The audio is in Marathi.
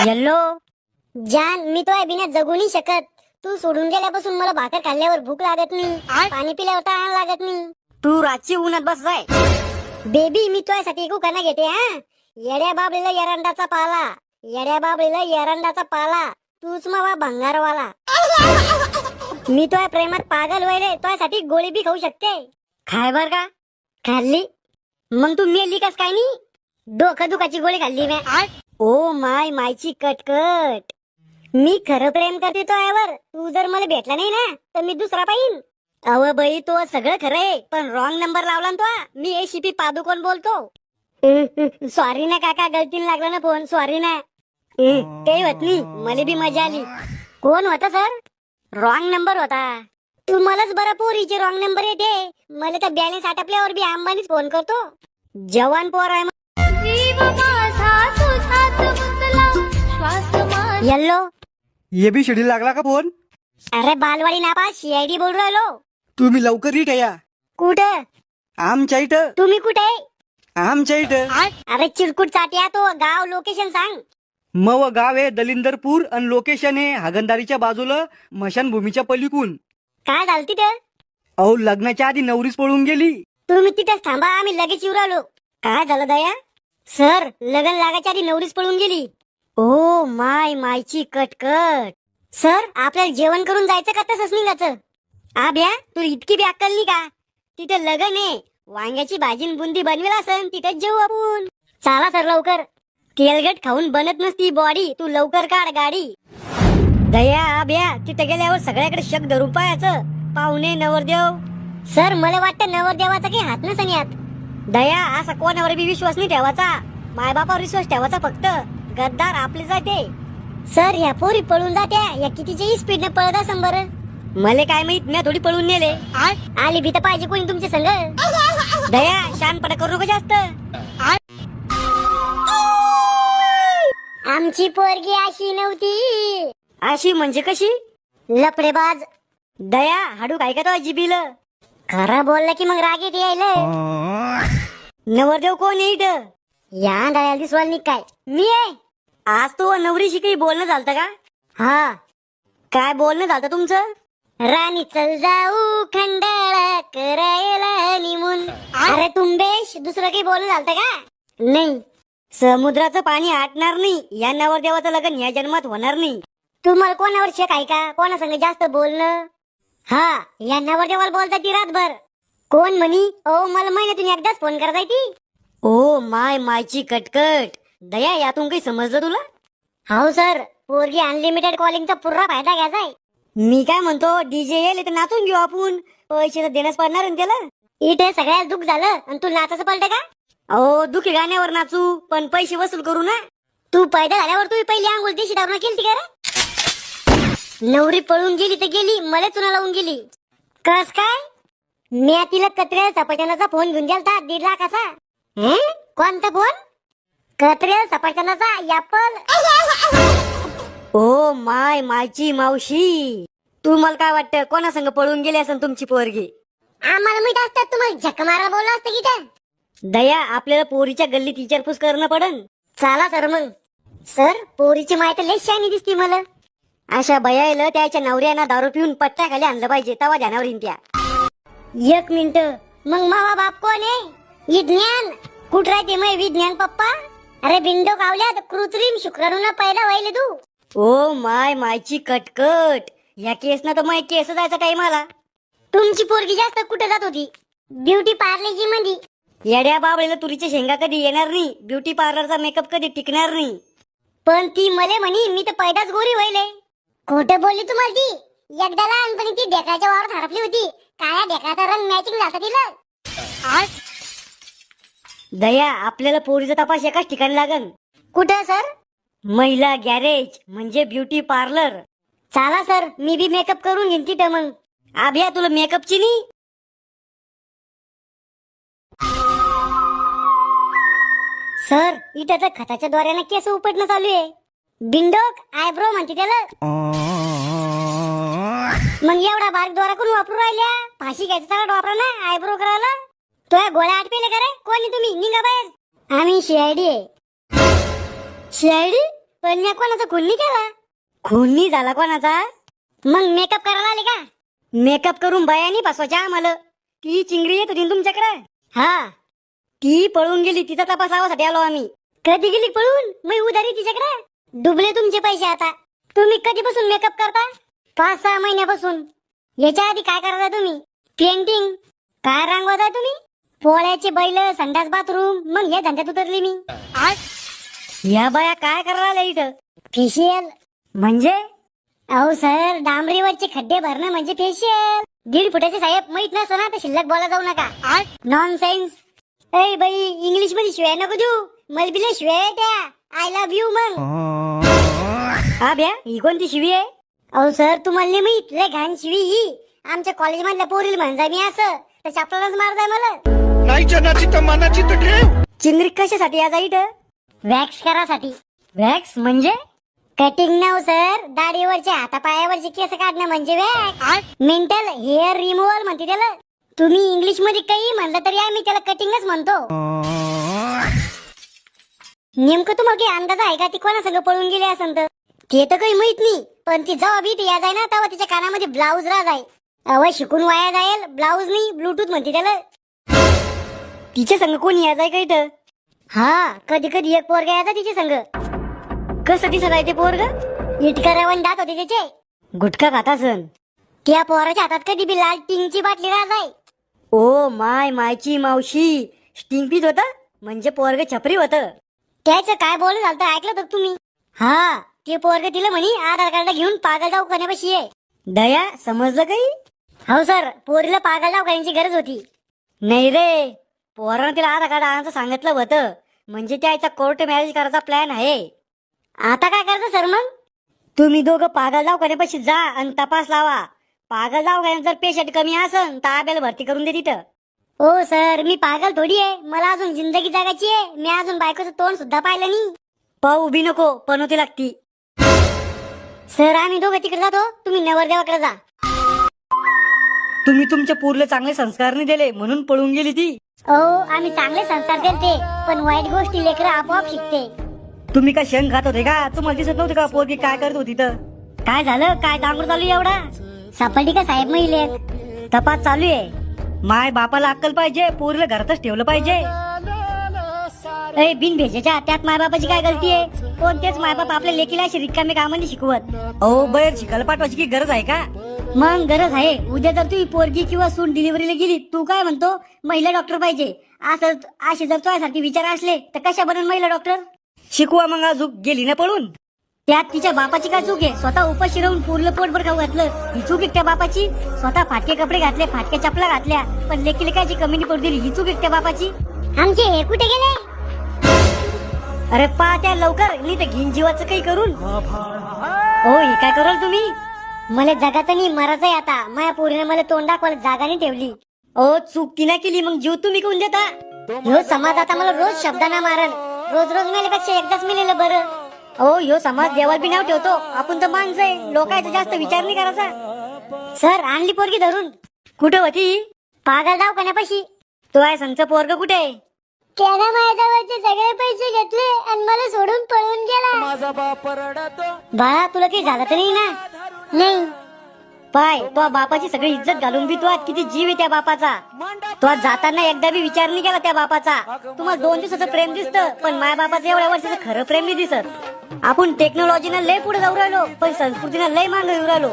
येल्लो जान, मी तो बिना जगू नाही शकत. तू सोडून गेल्यापासून मला भाकर खाल्ल्यावर भूक लागत नाही, पाणी पिल्यावर तहान लागत नाही. तू रातची उन्हात बस जाय. बेबी, मी तुझ्यासाठी एक उखाणा घेते. हा, येड्या बाबळीला एरंडाचा पाला, येड्या बाबळीला एरंडाचा पाला, तूच मावा भंगारवाला. मी तुझ्या प्रेमात पागल व्हायले, तुझ्यासाठी गोळी बी खाऊ शकते. खाय बर का? खाल्ली मग तू मेली कस काय नाही? डोकं दुखाची गोळी खाल्ली मी. ओ माय मायची कटकट. मी खरं प्रेम करते तो यावर. तू जर मला भेटला नाही ना तर मी दुसरा पाहिन. अव बाई, तो सगळं खरं आहे, पण रॉंग नंबर लावला ना तो. मी ACP पादुकोण बोलतो. सॉरी ना काका, गलतीने लागला ना फोन, सॉरी ना. काही होत नाही, मला बी मजा आली. कोण होता सर? रॉंग नंबर होता. तुम्हालाच बरं पोरीचे रॉंग नंबर येते. मला तर बॅलन्स आटपल्यावर बी अंबानीच फोन करतो. जवान पोर आहे. येल्लो, ये बी शेड्यूल लागला का फोन? अरे बालवाडी नापा CID बोल राहिलो. तुम्ही लवकर रीट या. कुठं? आमच्या इथं. तुम्ही कुठे? आमच्या इथं. अरे चिरकुट चाट्या, तो गाव लोकेशन सांग. मव गाव आहे दलिंदरपूर आणि लोकेशन आहे हागंदारीच्या बाजूला, मशानभूमीच्या पलीकून. काय झालं तिथं? अहो, लग्नाच्या आधी नवरीच पळून गेली. तुम्ही तिथेच थांबा, आम्ही लगेच येऊ राहिलो. काय झालं दया? सर, लग्न लागायच्या आधी नवरीच पळून गेली. ओ माय मायची कटकट. सर, आपल्याला जेवण करून जायचं का तसंच निघायचं? आभ्या, तू इतकी बी अक्कल नाही का? तिथे लग्न आहे, वांग्याची भाजी बुंदी बनवेल असन, तिथेच जेवू आपण. चला सर लवकर. तेलगट खाऊन बनत नसती बॉडी, तू लवकर काढ गाडी. दया, आभ्या, तिथे गेल्यावर सगळ्याकडे शक धरून पाहायचं. पाहुणे, नवरदेव. सर, मला वाटतं नवरदेवाचा काही हात नसन यात. दया, असा कोणावर बी विश्वास नाही ठेवायचा. मायबापावर विश्वास ठेवायचा फक्त. गद्दार आपले जाते. सर, या पोरी पळून जात्या, या कितीच्याही स्पीडने पळत असं बरं. मला काय माहित, मी थोडी पळून नेले. आली भीत पाहिजे कोणी तुमचे संग. दया, शानपणा करू नको जास्त. आमची पोरगी अशी नव्हती. अशी म्हणजे कशी? लफडेबाज. दया, हाडू काय का तो जिबील. खरा बोलला की मग राग येते यायला. नवरदेव कोण आहे इथं? या दयाला दिसवाल नाही काय? मी आहे. आज तू नवरीशी काही बोलणं झालं का? हा. काय बोलणं झालं तुमचं? राणी चल जाऊ खंडाळा करायला निमून. अरे तुंबेश, दुसरं काही बोलणं झालं का? नाही. समुद्राचं पाणी आटणार नाही, या नवरदेवाचं लग्न या जन्मात होणार नाही. तुम्हाला कोणावर शेक आहे का? कोणासंग जास्त बोलणं? हा, या नवरदेवाला बोलता ती रातभर. कोण म्हणी? ओ, मला महिन्यातून एकदाच फोन करायचा ती. ओ माय मायची कटकट. दया, यातून काही समजलं तुला? हो सर, पोरगी अनलिमिटेड कॉलिंगचा पुरा फायदा घ्यायचाय. मी काय म्हणतो, DJ येईल तर नाचून घेऊ आपण. पैसे तर देणंच पडणार ना त्याला. इथे सगळ्यात दुःख झालं आणि तू नाचाचं पलट का? अहो, दुखी गाण्यावर नाचू, पण पैसे वसूल करू ना. तू पैदा झाल्यावर तू पहिली आंघोळ देशी दारू केली का रे? नवरी पळून गेली तर गेली, मला चुना लावून गेली. कस काय? मी तिला कत्र्या सफरचंदाचा फोन घेऊन गेलता 1.5 लाखाचा. कोणता फोन? कत्र्या सफरचंदाचा ऍपल. ओ माय मायची मावशी. तुम्हाला काय वाटतं, कोणासंग पळून गेली असेल तुमची पोरगी? आम्हाला माहित असतात, तुम्हाला झक मारा बोलला असतं की काय? दया, आपल्याला पोरीच्या गल्लीत विचारपूस करणं पडन. चला सर मग. सर, पोरीची माहिती लय शानी दिसती मला. अशा बयाला त्याच्या नवऱ्याना दारू पिऊन पट्ट्या खाली आणलं पाहिजे, तवा ध्यानावर येईन त्या. 1 मिनिट. मग मावा बाप कोण आहे? विज्ञान. कुठ राहते मग विज्ञान पप्पा? अरे बिंडो कावल्यात, कृत्रिम शुक्राणूला पहिला व्हायले तू. ओ माय मायची कटकट. या केसनं तर मग केस जायचा टाइम आला. तुमची पोरगी जास्त कुठे जात होती? ब्युटी पार्लरची मध्ये. येड्या बाबळीला तुरीच्या शेंगा कधी येणार नाही, ब्युटी पार्लरचा मेकअप कधी टिकणार नाही. पण ती मले म्हणी मी तर पैदाच गोरी व्हायले. खोटं बोलली तुम्हाला ती. एकदा लहानपणी ती ढेकळाच्या वावरात हरपली होती. काळ्या ढेकळाचा रंग मॅचिंग झाला तिला. दया, आपल्याला पोरीचा तपास एकाच ठिकाणी लागन. कुठं सर? महिला गॅरेज म्हणजे ब्युटी पार्लर. चला सर, मी बी मेकअप करून घेईन तिथं मग. आभ्या, तुला मेकअपची नाही? सर, इथं तर खताच्या द्वाऱ्यानं केस उपटणं चालू आहे. बिंडोक आयब्रो म्हणते त्याला. मग एवढा बारीक द्वारा कोण वापरू राहिल्या? फाशी घ्यायचा सगळा वापरा ना आयब्रो करायला. तो गोळ्या आटपेले का रे? कोणी तुम्ही? निघा बाहेर. आम्ही CID आहे. CID? पण मी कोणाचा खून नाही केला. खून नाही झाला कोणाचा. मग मेकअप करायला आले का? मेकअप करून बायानी फसवायच्या आम्हाला. ती चिंगरी येत होती ना तुमच्याकडे. हा, ती पळून गेली. तिचा तपास लावासाठी आलो आम्ही. कधी गेली पळून? मी उधारी तिच्याकडे. डुबले तुमचे पैसे आता. तुम्ही कधीपासून मेकअप करता? 5-6 महिन्यापासून. याच्या आधी काय करता तुम्ही? पेंटिंग. काय रंगवताय तुम्ही? पोळ्याचे बैल, संडास बाथरूम. मग या धंद्यात उतरली मी. या बाया काय करायला इथं? फेशियल म्हणजे? अहो सर, डांबरीवरचे खड्डे भरणं म्हणजे फेशियल. 1.5 फुटाचे साहेब माहित नसतो ना तर शिल्लक बोला जाऊ नका. नॉनसेन्स. ए बाई, इंग्लिश मध्ये शिवाय नको देऊ. मलबिले शिवाय त्या. I love you. मग हा ब्या, ही कोणती शिवी आहे? अहो सर, तुम्हाला नाही माहित. लय घाण शिवी ही. आमच्या कॉलेज मधल्या पोरीला म्हणजा मी असं तर चापलाच मारताय मला. नाही जनाची तर मनाची तर ठेव. चिंगरी कशासाठी आज इथं? वॅक्स करासाठी. वॅक्स म्हणजे? कटिंग नाव सर. दाढीवरचे हातापायावरचे केस काढणं म्हणजे वॅक्स. मेंटल हेअर रिमूव्हल म्हणते त्याला. तुम्ही इंग्लिश मध्ये काही म्हणलं तरी आम्ही त्याला कटिंगच म्हणतो. नेमकं तुम्हाला काही अंदाज आहे का ती कोणा संग पळून गेली असं? तर ते तर काही माहित नाही. पण ती जेव्हा बी या जाय ना तेव्हा तिच्या कानामध्ये ब्लाऊज राज आहे. अवय शिकून वाया जाईल. ब्लाऊज नाही, ब्लूटूथ म्हणते त्याला. तिच्या संग कोणी या जाय का इथं? हा, कधी कधी एक पोरगा यायचा तिच्या संग. कसं दिसत आहे ते पोरग? इटकरावण दात होते त्याचे. गुटखा खात असन. त्या पोराच्या हातात कधी बी लाल टिंगची बाटली राज आहे. ओ माय, मायची मावशी. स्टिंग पीत होता म्हणजे पोरग छपरी होत. त्याचं काय बोलणं झालं ऐकलं तर तुम्ही? हा, ते पोरग तिला म्हणी आधार कार्ड घेऊन पागल दवाखान्यापाशी आहे. दया, समजलं काही? हो सर, पोरीला पागल दवाखान्याची गरज होती. नाही रे, पोरानं तिला आधार कार्ड आणायचं सांगितलं होतं. म्हणजे त्याचा कोर्ट मॅरेज करायचा प्लॅन आहे. आता काय करायचं सर मग? तुम्ही दोघं पागल दवाखान्यापाशी जा आणि तपास लावा. पागल दवाखान्यात जर पेशंट कमी असन तर आपल्याला भरती करून दे तिथं. ओ सर, मी पागल थोडी आहे. मला अजून जिंदगी जगायची आहे. मी अजून बायकोचं तोंड सुद्धा पाहिलं नाही. पाहू बी नको, पनवती लागती. सर, आम्ही दोघं तिकडे जातो. तुम्ही नवरदेवाकडे जा. तुम्ही तुमच्या पोरीला चांगले संस्कार नाही दिले म्हणून पळून गेली ती. आम्ही चांगले संस्कार देते पण वाईट गोष्टी लेकरं आपोआप शिकते. तुम्ही काय शेण खात होते का? तुम्हाला दिसत नव्हते का पोरगी काय करत होती तर? काय झालं? काय दांगड चालू एवढा? सापडली का साहेब महिले? तपास चालू आहे. माय बापाला अक्कल पाहिजे. पोरीला घरातच ठेवलं पाहिजे. बिन भेजाच्या त्यात मायबापाची काय गलती आहे? कोणतेच मायबाप आपल्या लेकीला अशी रिकामे कामांनी शिकवत. अहो, बाहेर शिकायला पाठवायची की गरज आहे का? मग गरज आहे. उद्या जर तू पोरगी किंवा सून डिलिव्हरीला गेली, तू काय म्हणतो? महिला डॉक्टर पाहिजे असं. असे जर तुझ्यासाठी विचार असले तर कशा बनून महिला डॉक्टर? शिकवा मग. अजून गेली ना पळून. त्यात तिच्या बापाची काय चूक आहे? स्वतः उपाशी राहून पुरलं पोटभर खाऊ घातलं. ही चूक आहे त्या बापाची. स्वतः फाटके कपडे घातले, फाटक्या चपला घातल्या, पण लेकीला काय कमी पडू दिली. ही चूक आहे त्या बापाची. आमचे हे कुठे गेले? अरे पा त्या लवकर, नाही तर घेईन जीवाचं काही करून. हो, हे काय कराल तुम्ही? मला जगाचं नाही मरायचंय आता. माझ्या पोरीने मला तोंड दाखवायला जागा नाही ठेवली. चूक तिने केली मग जीव तुम्ही कोण देता? ह्यो समाज आता मला रोज शब्दांना मारल. रोज रोज मेल्यापेक्षा एकदाच मेलेलं बरं. ह्यो समाज देवाला बी नाव ठेवतो. आपण तर माणसं आहे. लोकांचा जास्त विचार नाही करायचा. सर, आणली पोरगी धरून. कुठे होती? पागल दवाखान्यापाशी. तो आहे संच पोरग कुठे आहे? त्यानं माझ्याजवळचे सगळे पैसे घेतले आणि मला सोडून पळून गेला. माझा बाप रडतो. बाळा, तुला काही झालं तर नाही ना? नाही. पाय, तो बापाची सगळी इज्जत घालून बी तो किती जीव आहे त्या बापाचा. तो जाताना एकदा बी विचार नाही केला त्या बापाचा. तुम्हाला 2 दिवसाचं प्रेम दिसतं पण माय बापाचं एवढ्या वर्षाचं खरं प्रेम नाही दिसत. आपण टेक्नॉलॉजीनं लय पुढे जाऊ राहिलो पण संस्कृतीनं लय मागे येऊ राहिलो.